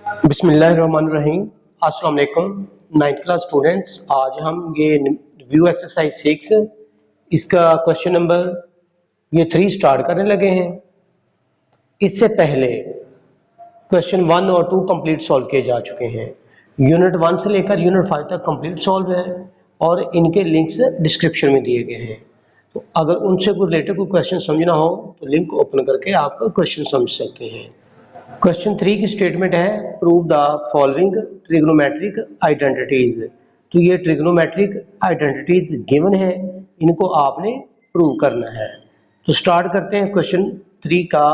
बिस्मिल्लाहिर्रहमानिर्रहीम। अस्सलाम वालेकुम 9th क्लास स्टूडेंट्स। आज हम ये रिव्यू एक्सरसाइज 6 इसका क्वेश्चन नंबर 3 स्टार्ट करने लगे हैं। इससे पहले क्वेश्चन 1 और 2 कंप्लीट सॉल्व किए जा चुके हैं। यूनिट 1 से लेकर यूनिट 5 तक कंप्लीट सॉल्व है और इनके लिंक्स डिस्क्रिप्शन में दिए गए हैं। तो अगर उनसे कोई रिलेटेड कोई क्वेश्चन समझना हो तो लिंक ओपन करके आप क्वेश्चन समझ सकते हैं। क्वेश्चन 3 की स्टेटमेंट है prove the following trigonometric identities. तो ये ट्रिग्नोमेट्रिक आइडेंटिटीज गिवन है, इनको आपने प्रूव करना है। तो स्टार्ट करते हैं क्वेश्चन 3 का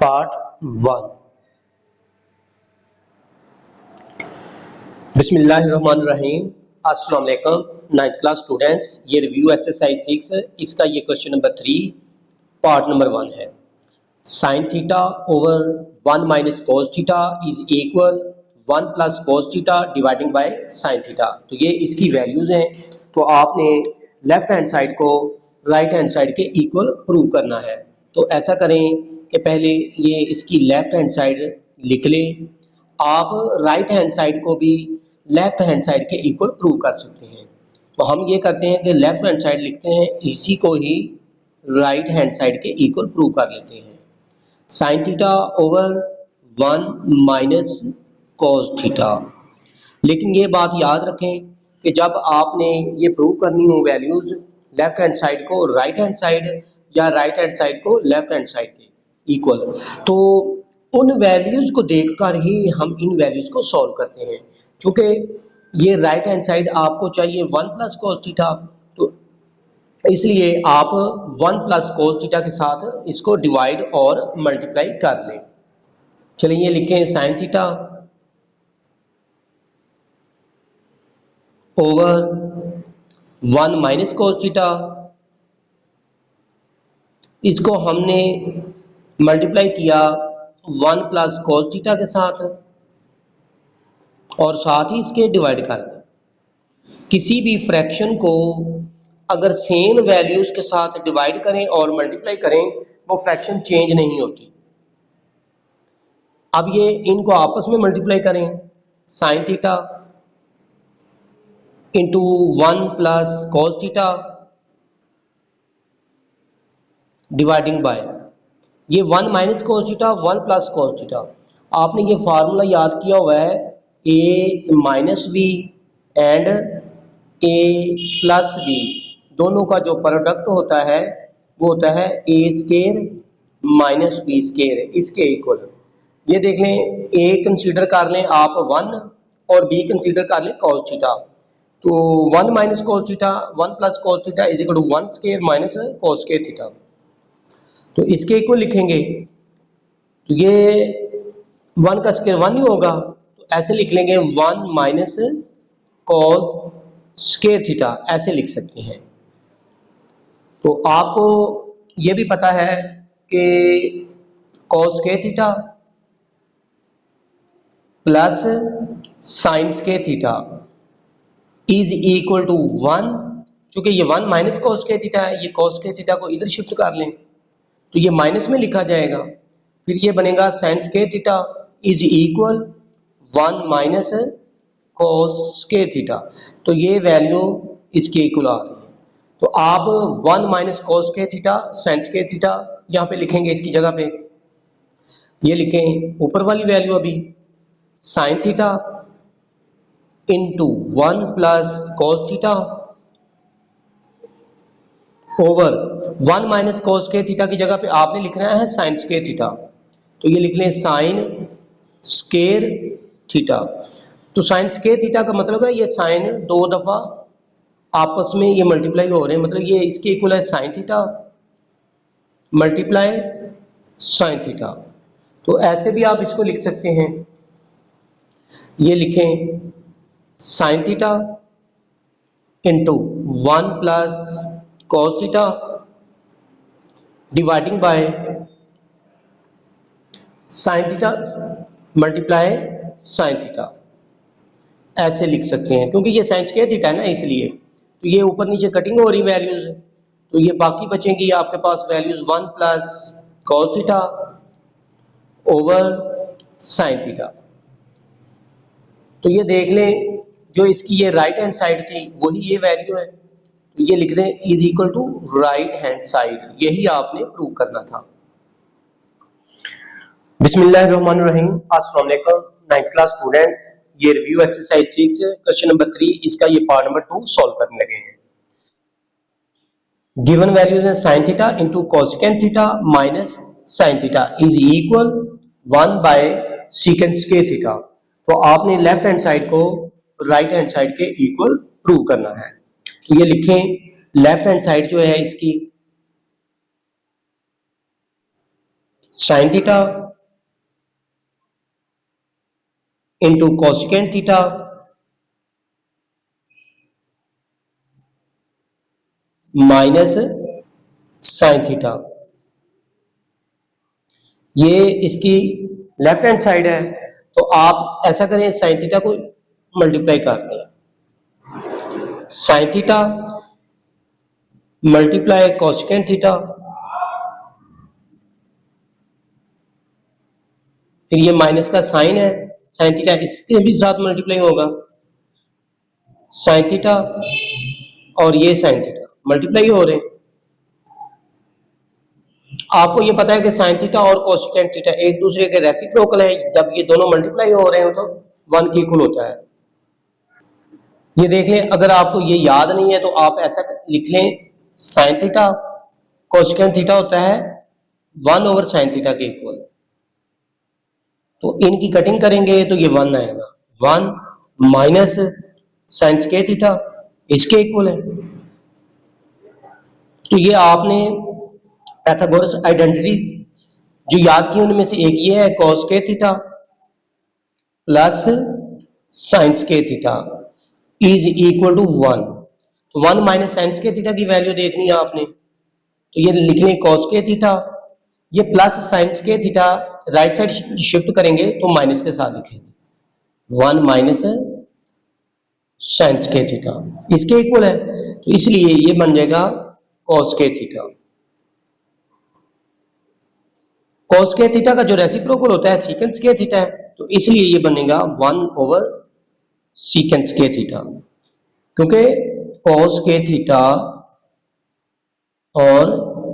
पार्ट 1। बिस्मिल्लाहिर्रहमानिर्रहीम। अस्सलाम वालेकुम 9th क्लास स्टूडेंट्स। ये रिव्यू एक्सरसाइज 6 इसका ये क्वेश्चन नंबर 3 पार्ट नंबर 1 है। Sine theta over 1 minus cos theta is equal 1 plus cos theta dividing by sine theta. तो ये इसकी वैल्यूज हैं। तो आपने लेफ्ट हैंड साइड को राइट हैंड साइड के इक्वल प्रूव करना है। तो ऐसा करें कि पहले ये इसकी लेफ्ट हैंड साइड लिख लें। आप राइट हैंड साइड को भी लेफ्ट हैंड साइड के इक्वल प्रूव कर सकते हैं। तो हम ये करते हैं कि लेफ्ट हैंड साइड लिखते हैं, इसी को ही राइट हैंड साइड के इक्वल प्रूव कर लेते हैं। Sine theta over 1 minus cos theta. लेकिन ये बात याद रखें कि जब आपने ये प्रूव करनी हो वैल्यूज लेफ्ट हैंड साइड को राइट हैंड साइड या राइट हैंड साइड को लेफ्ट हैंड साइड के इक्वल, तो उन वैल्यूज को देखकर ही हम इन वैल्यूज को सॉल्व करते हैं। क्योंकि ये राइट हैंड साइड आपको चाहिए 1 प्लस कॉस थीटा, तो इसलिए आप 1 प्लस कोस थीटा के साथ इसको डिवाइड और मल्टीप्लाई कर लें। चलिए ये लिखें sine theta over 1 minus cos theta, इसको हमने मल्टीप्लाई किया 1 प्लस कोस थीटा के साथ और साथ ही इसके डिवाइड कर दें। किसी भी फ्रैक्शन को अगर सेम वैल्यूज के साथ डिवाइड करें और मल्टीप्लाई करें वो फ्रैक्शन चेंज नहीं होती। अब ये इनको आपस में मल्टीप्लाई करें, sine theta into 1 plus cos theta dividing by ये 1 minus cos theta 1 plus cos theta. आपने ये फार्मूला याद किया हुआ है A minus B and A plus B, दोनों का जो प्रोडक्ट होता है वो होता है A square minus B square, इसके इक्वल। ये देख लें, ए कंसीडर कर लें आप 1 और बी कंसीडर कर लें cos थीटा। तो 1 minus cos theta 1 plus cos theta is equal to 1 square minus cos square theta. तो इसके इक्वल लिखेंगे तो ये 1 का स्केयर 1 ही होगा, तो ऐसे लिख लेंगे 1 माइनस cos स्केयर थीटा, ऐसे लिख सकते हैं। तो आपको ये भी पता है कि cos square theta plus sine square theta is equal to 1। चूंकि ये 1 माइनस cos स्केयर थीटा है, ये cos स्केयर थीटा को इधर शिफ्ट कर लें तो ये माइनस में लिखा जाएगा। फिर ये बनेगा sign square theta is equal 1 minus cos square theta. तो ये वैल्यू इसके इक्वल आ रही है। तो आप 1 minus cos square theta sine square theta यहाँ पे लिखेंगे, इसकी जगह पे ये लिखें ऊपर वाली वैल्यू अभी sign theta into 1 plus cos theta over 1 minus cos square theta की जगह पे आपने लिखना है साइन स्केयर थीटा। तो ये लिख लें साइन स्केयर थीटा। तो साइन स्केयर थीटा का मतलब है ये साइन 2 दफा आपस में ये मल्टीप्लाई हो रहे हैं, मतलब ये इसके इक्वल है sine theta multiply sign theta. तो ऐसे भी आप इसको लिख सकते हैं, ये लिखें sign theta into 1 plus cos theta dividing by sine theta multiply sine theta, ऐसे लिख सकते हैं। क्योंकि ये साइन स्क्वायर थीटा है ना, इसलिए तो ये ऊपर नीचे कटिंग हो रही वैल्यूज, तो ये बाकी बचेंगी आपके पास values 1 plus cos theta over sine theta. तो ये देख लें, जो इसकी ये राइट हैंड साइड थी वही ये वैल्यू है, तो ये लिख दें is equal to right hand side, यही आपने प्रूव करना था। बिस्मिल्लाहिर्रहमानिर्रहीम, अस्सलाम वालेकुम 9th क्लास स्टूडेंट्स, ये रिव्यू एक्सरसाइज 6 क्वेश्चन नंबर 3, इसका ये पार्ट नंबर 2 सॉल्व करने लगे हैं। गिवन वैल्यूज है sin theta into cosecant theta minus sin theta is equal 1 by secant square theta. तो आपने लेफ्ट हैंड साइड को राइट हैंड साइड के इक्वल प्रूव करना है। तो ये लिखें, लेफ्ट हैंड साइड जो है इसकी sin theta into cosecant theta minus sin theta, ये इसकी लेफ्ट हैंड साइड है, तो आप ऐसा करें sin थीटा को मल्टीप्लाई कर दें, sin theta multiply cosecant theta, फिर ये माइनस का साइन है, sin थीटा इसके भी साथ मल्टीप्लाई होगा, sin थीटा और ये sin थीटा मल्टीप्लाई हो रहे हैं। आपको ये पता है कि sin थीटा और कोसेकेंट थीटा एक दूसरे के रेसिप्रोकल हैं, जब ये दोनों मल्टीप्लाई हो रहे हो तो 1 के इक्वल होता है। ये देख लें, अगर आपको ये याद नहीं है तो आप ऐसा लिख लें, sin थीटा कोसेकेंट थीटा होता है 1 ओवर sin थीटा के इक्वल, तो इनकी कटिंग करेंगे तो ये 1 आएगा, 1 माइनस sin स्क्वायर थीटा इसके इक्वल है। तो ये आपने पाइथागोरस आइडेंटिटीज जो याद की उनमें से एक ये है cos square theta plus sin square theta is equal to 1। तो 1 माइनस sin स्क्वायर थीटा की वैल्यू देखनी है आपने, तो ये लिख लें cos स्क्वायर थीटा, ये plus sin square theta right side shift करेंगे तो माइनस के साथ लिखेंगे 1 माइनस sin स्क्वायर थीटा इसके इक्वल है, तो इसलिए ये बन जाएगा cos square theta. cos square theta का जो रेसिप्रोकल होता है सीकेंट स्क्वायर थीटा है, तो इसलिए ये बनेगा 1 ओवर सीकेंट स्क्वायर थीटा, क्योंकि cos स्क्वायर थीटा और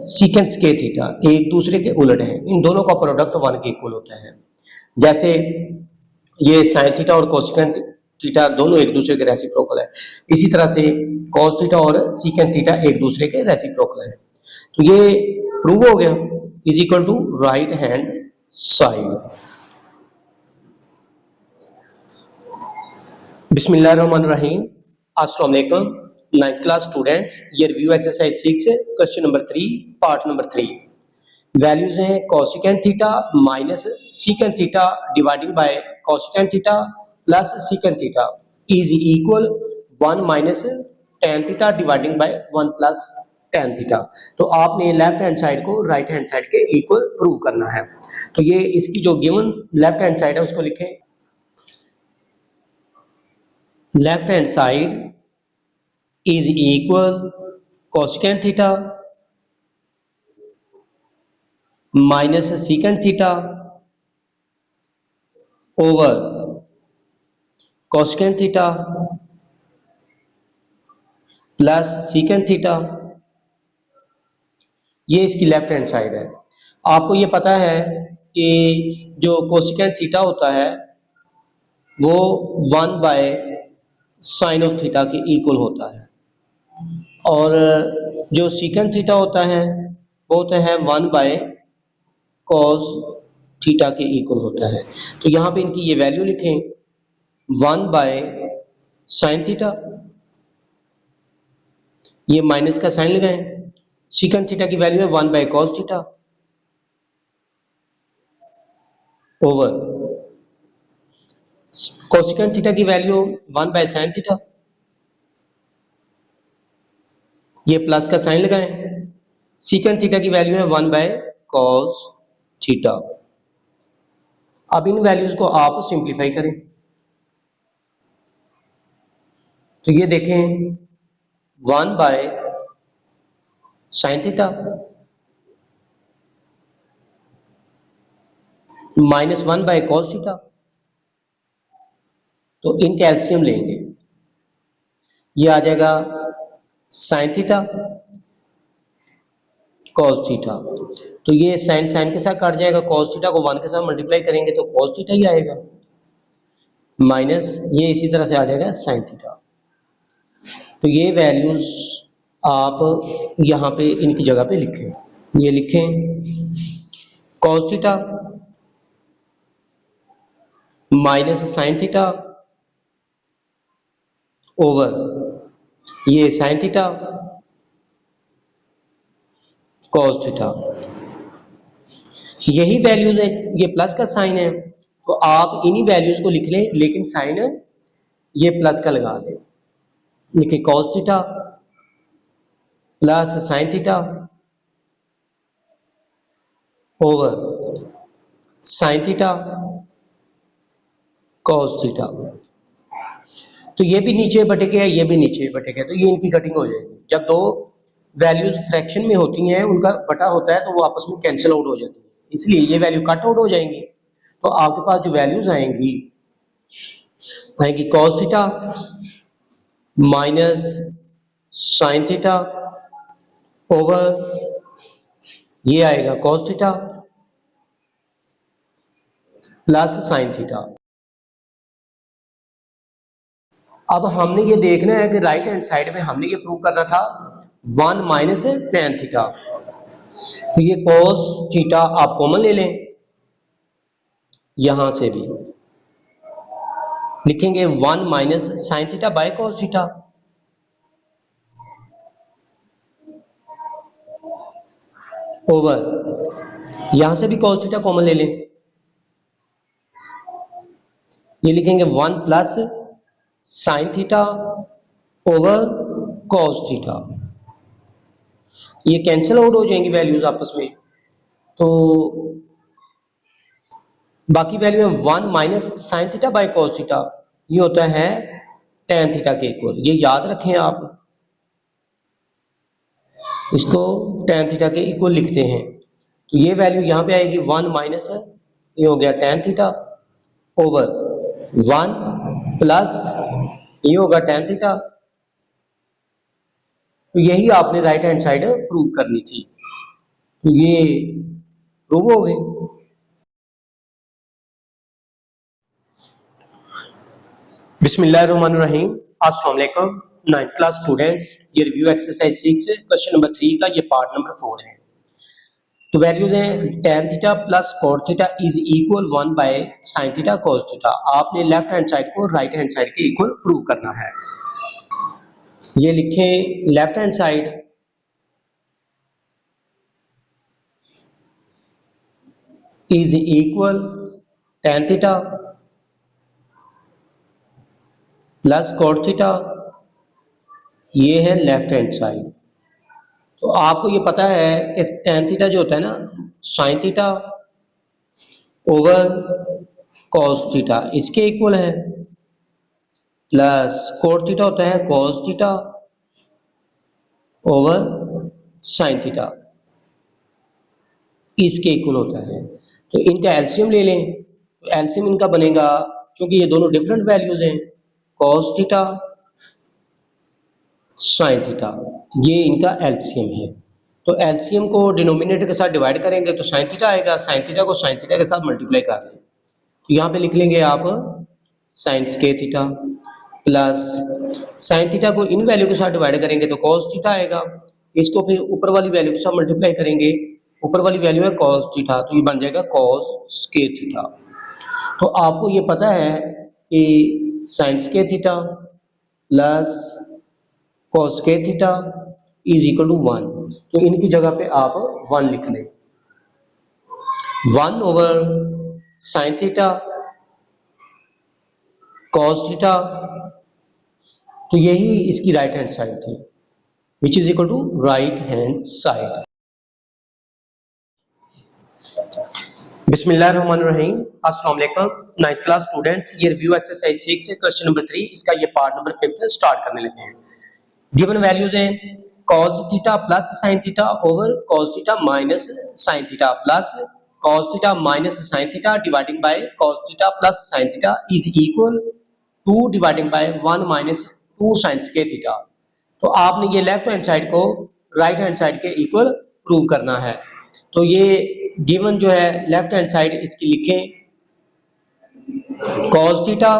सीकेंट स्क्वायर थीटा एक दूसरे के उलट है, इन दोनों का प्रोडक्ट 1 के इक्वल होता है। जैसे ये sin थीटा और कोसेकेंट थीटा दोनों एक दूसरे के रेसिप्रोकल है, इसी तरह से cos थीटा और सीकेंट थीटा एक दूसरे के रेसिप्रोकल है। तो ये प्रूव हो गया, is equal to right hand side. बिस्मिल्लाहिर्रहमानिर्रहीम, अस्सलाम वालेकुम 9th क्लास स्टूडेंट्स, ये रिव्यू एक्सरसाइज 6 है, question number 3 part number 3। Values हैं cosecant theta minus secant theta dividing by cosecant theta plus secant theta is equal 1 minus tan theta dividing by 1 plus tan theta. तो आपने left hand side को right hand side के equal prove करना है। तो ये इसकी जो गिवन लेफ्ट हैंड साइड है उसको लिखें, left hand side is equal cosecant theta minus secant theta over cosecant theta plus secant theta, ये इसकी लेफ्ट हैंड साइड है। आपको ये पता है कि जो कोसेकेंट थीटा होता है वो 1 बाय साइन ऑफ थीटा के इक्वल होता है, और जो सीकेंट थीटा होता है वो होता है 1 बाय कॉस थीटा के इक्वल होता है। तो यहाँ पे इनकी ये वैल्यू लिखें, 1 बाय साइन थीटा, ये माइनस का साइन लगाएं, सीकेंट थीटा की वैल्यू है 1 by cos theta over cosecant theta की वैल्यू 1 बाय साइन थीटा, ये प्लस का साइन लगाएं, सीकेंट थीटा की वैल्यू है 1 बाय कॉस थीटा। अब इन वैल्यूज को आप सिंप्लीफाई करें, तो ये देखें 1 by sine theta minus 1 by cos theta, तो इनका एलसीएम लेंगे, ये आ जाएगा साइन थीटा कॉस थीटा, तो ये साइन साइन के साथ काट जाएगा, कॉस थीटा को 1 के साथ मल्टीप्लाई करेंगे तो कॉस थीटा ही आएगा, माइनस ये इसी तरह से आ जाएगा साइन थीटा। तो ये वैल्यूज आप यहाँ पे इनकी जगह पे लिखें, ये लिखें cos theta minus sine theta over ये साइन थीटा कॉस थीटा, यही वैल्यूज है, ये प्लस का साइन है तो आप इन्हीं वैल्यूज को लिख लें, लेकिन साइन ये प्लस का लगा लें, लिखिए cos theta plus sine theta over sine theta cos theta, तो ये भी नीचे बटेगा, ये भी नीचे बटेगा, तो ये इनकी कटिंग हो जाएगी। जब दो वैल्यूज फ्रैक्शन में होती हैं, उनका बटा होता है तो वो आपस में कैंसिल आउट हो जाती है, इसलिए ये वैल्यू कट आउट हो जाएंगी। तो आपके पास जो वैल्यूज आएंगी cos theta minus sine theta over ये आएगा cos theta plus sine theta. अब हमने ये देखना है कि राइट हैंड साइड में हमने ये प्रूव करना था 1 माइनस टेन थीटा, तो ये कॉस थीटा आप कॉमन ले लें, यहां से भी लिखेंगे 1 minus sine theta by cos theta, over यहां से भी कॉस थीटा कॉमन ले लें, ये लिखेंगे 1 plus sine theta over cos theta, ये कैंसिल आउट हो जाएंगी वैल्यूज आपस में, तो बाकी वैल्यू है 1 minus sine theta by cos theta, ये होता है टेन थीटा के इक्वल, ये याद रखें आप, इसको टेन थीटा के इक्वल लिखते हैं, तो ये वैल्यू यहां पे आएगी 1 माइनस ये हो गया टेन थीटा ओवर 1 प्लस ये होगा टेन थीटा, तो यही आपने राइट हैंड साइड प्रूव करनी थी, तो ये प्रूव हो गई। बिस्मिल्लाहिर्रहमानिर्रहीम, अस्सलाम वालेकुम 9th क्लास स्टूडेंट्स, ये रिव्यू एक्सरसाइज 6 क्वेश्चन नंबर 3 का ये पार्ट नंबर 4 है। तो वैल्यूज हैं tan theta plus cot theta is equal 1 by sin theta cos theta, आपने लेफ्ट हैंड साइड को राइट हैंड साइड के इक्वल प्रूव करना है। ये लिखें left hand side is equal tan theta plus cot theta, ये है लेफ्ट हैंड साइड। तो आपको ये पता है कि tan थीटा जो होता है ना sin theta over cos theta इसके इक्वल है, प्लस cot थीटा होता है cos theta over sin theta इसके इक्वल होता है। तो इनका एलसीएम ले लें, तो एलसीएम इनका बनेगा, क्योंकि ये दोनों डिफरेंट वैल्यूज हैं, cos थीटा sin थीटा, ये इनका एलसीएम है। तो एलसीएम को डिनोमिनेटर के साथ डिवाइड करेंगे तो sin थीटा आएगा, sin थीटा को sin थीटा के साथ मल्टीप्लाई कर लें, तो यहाँ पे लिख लेंगे आप sin square theta plus sin theta को इन वैल्यू के साथ डिवाइड करेंगे तो cos थीटा आएगा, इसको फिर ऊपर वाली वैल्यू के साथ मल्टीप्लाई करेंगे, ऊपर वाली वैल्यू है cos थीटा, तो ये बन जाएगा cos स्क्वायर थीटा। तो आपको ये पता है कि sin square theta plus cos square theta is equal to 1, तो इनकी जगह पे आप 1 लिख लें, 1 over sin theta cos theta, तो यही इसकी राइट हैंड साइड थी, which is equal to right hand side. बिस्मिल्लाहिर्रहमानिर्रहीम, अस्सलाम वालेकुम 9th क्लास स्टूडेंट्स, ये रिव्यू एक्सरसाइज 6 से क्वेश्चन नंबर 3 इसका ये पार्ट नंबर 5 स्टार्ट करने लगे हैं। गिवन वैल्यूज हैं cos theta plus sin theta over cos theta minus sin theta plus cos theta minus sin theta dividing bye cos theta plus sin theta is equal 2 dividing by 1 minus 2 sine square theta. तो आपने ये left hand side को right hand side के equal prove करना है। तो ये given जो है लेफ्ट हैंड साइड इसकी लिखें cos theta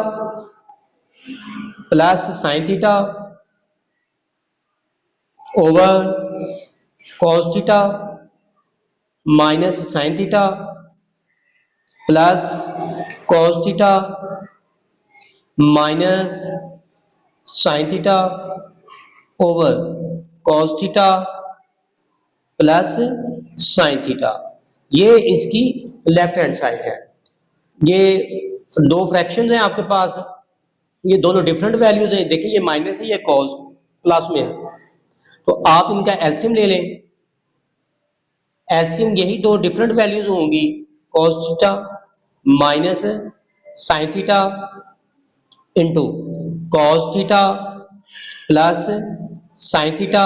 plus sine theta over cos theta minus sine theta plus cos theta minus sine theta over cos theta plus sine theta. ये इसकी लेफ्ट हैंड साइड है। ये दो फ्रैक्शंस हैं आपके पास, ये दोनों डिफरेंट वैल्यूज हैं। देखिए ये माइनस है, ये कॉस प्लस में है, तो आप इनका एलसीएम ले लें। एलसीएम यही दो डिफरेंट वैल्यूज होंगी, cos theta minus sine theta into cos theta plus sine theta,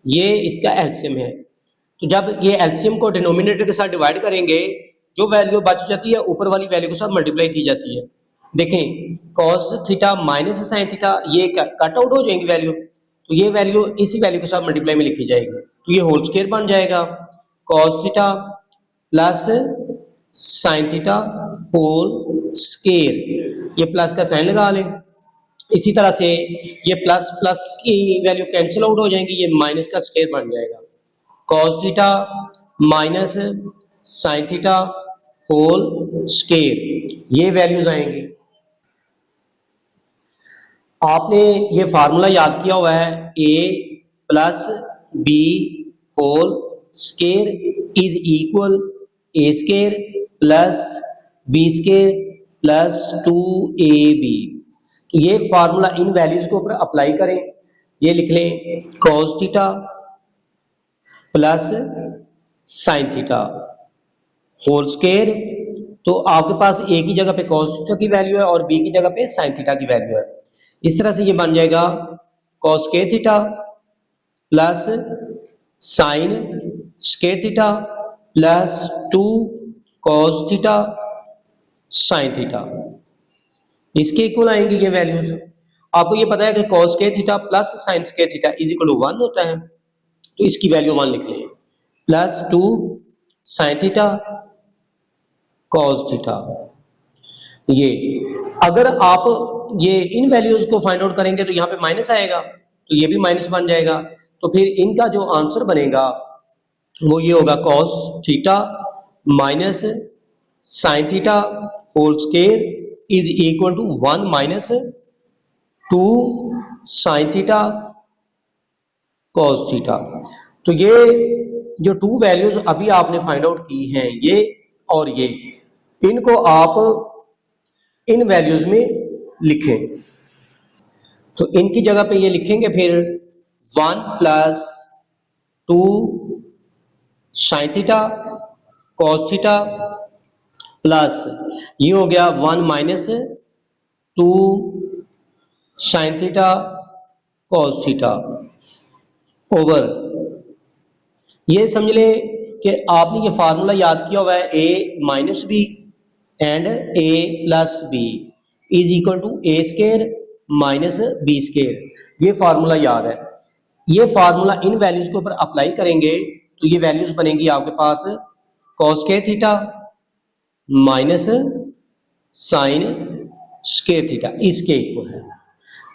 ये इसका एलसीएम है। तो जब ये एलसीएम को डिनोमिनेटर के साथ डिवाइड करेंगे, जो वैल्यू बच जाती है ऊपर वाली वैल्यू के साथ मल्टीप्लाई की जाती है। देखें cos theta minus sine theta ये कट आउट हो जाएंगी वैल्यू, तो ये वैल्यू इसी वैल्यू के साथ मल्टीप्लाई में लिखी जाएगी, तो ये होल स्क्वायर बन जाएगा cos theta plus sine theta whole square. ये प्लस का साइन लगा लें। इसी तरह से ये प्लस प्लस की वैल्यू कैंसिल आउट हो जाएंगी, ये माइनस का स्क्वायर बन जाएगा cos theta minus sine theta whole square, ये वैल्यूज आएंगी। आपने ये फार्मूला याद किया हुआ है, a plus B whole square is equal A square plus B square plus 2ab। तो ये फार्मूला इन वैल्यूज के ऊपर अप्लाई करें। ये लिख लें cos theta plus sine theta whole square, तो आपके पास a की जगह पे cos थीटा की वैल्यू है और b की जगह पे साइन थीटा की वैल्यू है। इस तरह से ये बन जाएगा cos square theta plus sine square theta plus 2 cos theta sine theta, इसके इक्वल आएंगी ये वैल्यूज। आपको ये पता है कि cos square theta plus sine square theta is equal to 1 होता है, तो इसकी वैल्यू 1 लिख लें plus 2 sine theta cos theta. ये अगर आप ये इन वैल्यूज को फाइंड आउट करेंगे तो यहाँ पे माइनस आएगा, तो ये भी माइनस बन जाएगा। तो फिर इनका जो आंसर बनेगा वो ये होगा cos theta minus sine theta whole square is equal to 1 minus 2 sine theta cos theta. तो ये जो टू वैल्यूज अभी आपने फाइंड आउट की हैं, ये और ये, इनको आप इन वैल्यूज में लिखें। तो इनकी जगह पे ये लिखेंगे फिर 1 plus 2 sine theta cos theta plus ये हो गया 1 minus 2 sine theta cos theta over, ये समझ लें कि आपने ये फार्मूला याद किया हुआ है a minus B and a plus b is equal to a square minus B square. ये फार्मूला याद है। ये फार्मूला इन वैल्यूज के ऊपर अप्लाई करेंगे तो ये वैल्यूज बनेंगी आपके पास cos square theta minus sine square theta, इसके इक्वल है।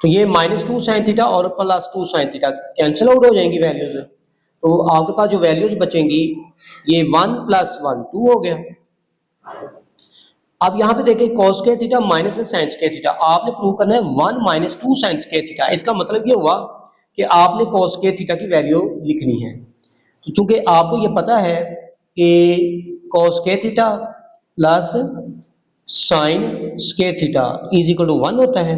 तो ये माइनस 2 साइन थीटा और plus 2 sine theta cancel out हो जाएंगी वैल्यूज, तो आपके पास जो वैल्यूज बचेंगी ये 1 प्लस 1 2 हो गया। अब यहाँ पे देखिए cos square theta minus sine square theta, आपने प्रूव करना है 1 माइनस 2 साइन स्क्वायर थीटा। इसका मतलब ये हुआ कि आपने cos स्क्वायर थीटा की वैल्यू लिखनी है। तो चूंकि आपको ये पता है कि cos square theta plus sine square theta is equal to 1 होता है,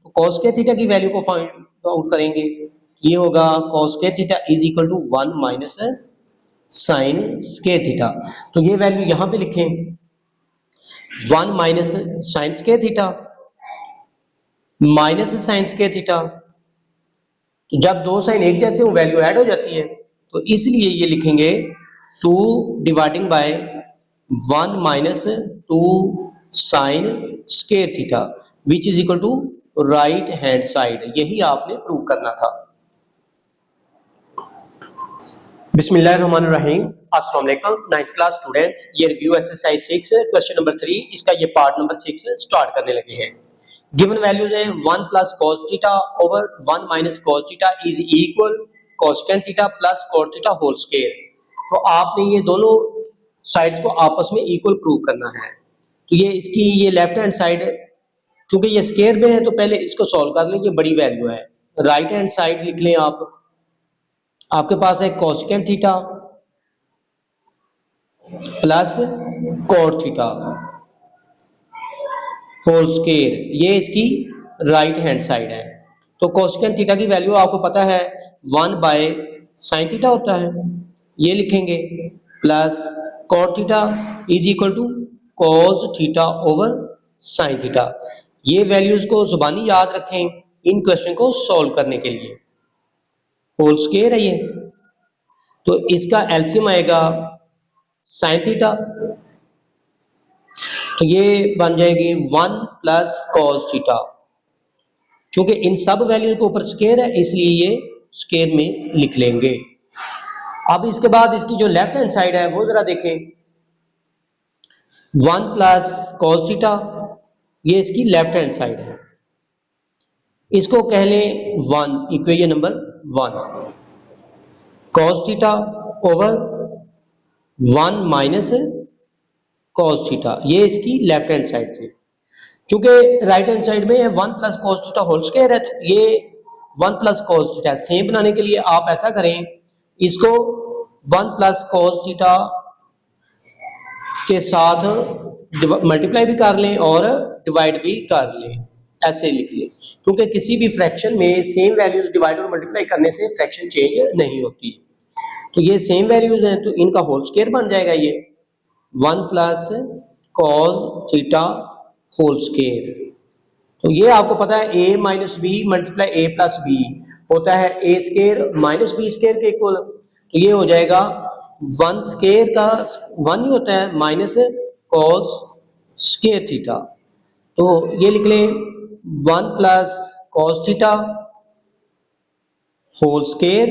तो cos स्क्वायर थीटा की वैल्यू को फाइंड आउट करेंगे। ये होगा cos square theta is equal to 1 minus sine square theta. तो ये वैल्यू यहाँ पे लिखें 1 minus sine square theta minus sine square theta, तो जब दो साइन एक जैसे हो वैल्यू ऐड हो जाती है, तो इसलिए ये लिखेंगे 2 dividing by 1 minus 2 sine square theta which is equal to right hand side, यही आपने प्रूव करना था। बिस्मिल्लाहिर्रहमानिर्रहीम, अस्सलाम वालेकुम 9th क्लास स्टूडेंट्स, ये रिव्यू एक्सरसाइज 6 क्वेश्चन नंबर 3, इसका ये पार्ट नंबर 6 स्टार्ट करने लगे हैं। गिवन वैल्यूज है 1 plus cos theta over 1 minus cos theta is equal cosecant theta plus cot theta whole square. तो आपने ये दोनों साइड्स को आपस में इक्वल प्रूव करना है। तो ये इसकी ये लेफ्ट हैंड साइड, क्योंकि ये स्क्वायर में है तो पहले इसको सॉल्व कर लें, ये बड़ी वैल्यू है। राइट हैंड साइड लिख लें आप, आपके पास है cosecant theta plus cot theta whole square, ये इसकी राइट हैंड साइड है। तो cosecant थीटा की वैल्यू आपको पता है 1 बाय sin थीटा होता है, ये लिखेंगे, plus cot theta is equal to cos theta over sin theta. ये वैल्यूज को जुबानी याद रखें इन क्वेश्चन को सॉल्व करने के लिए। होल स्क्वायर है ये, तो इसका एलसीएम आएगा sin थीटा, तो ये बन जाएगी 1 प्लस cos थीटा। क्योंकि इन सब वैल्यू के ऊपर स्क्वायर है इसलिए ये स्क्वायर में लिख लेंगे। अब इसके बाद इसकी जो लेफ्ट हैंड साइड है वो जरा देखें, 1 प्लस cos थीटा, ये इसकी लेफ्ट हैंड साइड है, इसको कह लें 1, equation number 1, cos theta over 1 minus cos theta, ये इसकी लेफ्ट हैंड साइड थी। क्योंकि राइट हैंड साइड में 1 plus cos theta whole square है, तो ये 1 प्लस cos थीटा सेम बनाने के लिए आप ऐसा करें, इसको 1 प्लस cos थीटा के साथ मल्टीप्लाई भी कर लें और डिवाइड भी कर लें, ऐसे लिख लें। क्योंकि किसी भी फ्रैक्शन में सेम वैल्यूज डिवाइड और मल्टीप्लाई करने से फ्रैक्शन चेंज नहीं होती। तो ये सेम वैल्यूज हैं तो इनका होल स्क्वायर बन जाएगा ये 1 plus cos theta whole square. तो ये आपको पता है a minus B multiply a plus B होता है a square minus B square के इक्वल। तो ये हो जाएगा 1 स्क्वायर का 1 ही होता है माइनस cos स्क्वायर थीटा। तो ये लिख लें 1 plus cos theta whole square,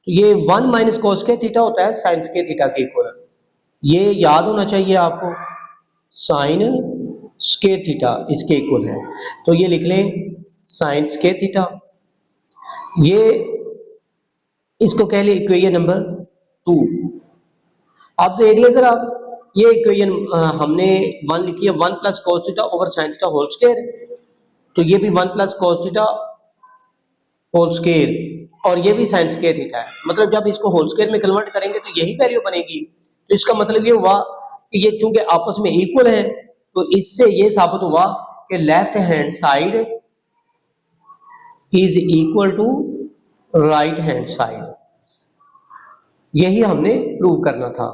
तो ये 1 माइनस cos स्क्वायर थीटा होता है sin स्क्वायर थीटा के इक्वल। ये याद होना चाहिए आपको, sin स्क्वायर थीटा इसके इक्वल है। तो ये लिख लें sin स्क्वायर थीटा, ये इसको कह लें इक्वेशन नंबर 2। अब देख लें जरा, ये इक्वेशन हमने 1 लिखी है 1 plus cos theta over sin theta whole square, तो ये भी 1 plus cos theta whole square और ये भी sin स्क्वायर थीटा है। मतलब जब इसको होल स्क्वायर में कन्वर्ट करेंगे तो यही वैल्यू बनेगी। तो इसका मतलब ये हुआ कि ये चूंकि आपस में इक्वल है, तो इससे ये साबित हुआ कि left hand side is equal to right hand side, यही हमने प्रूव करना था।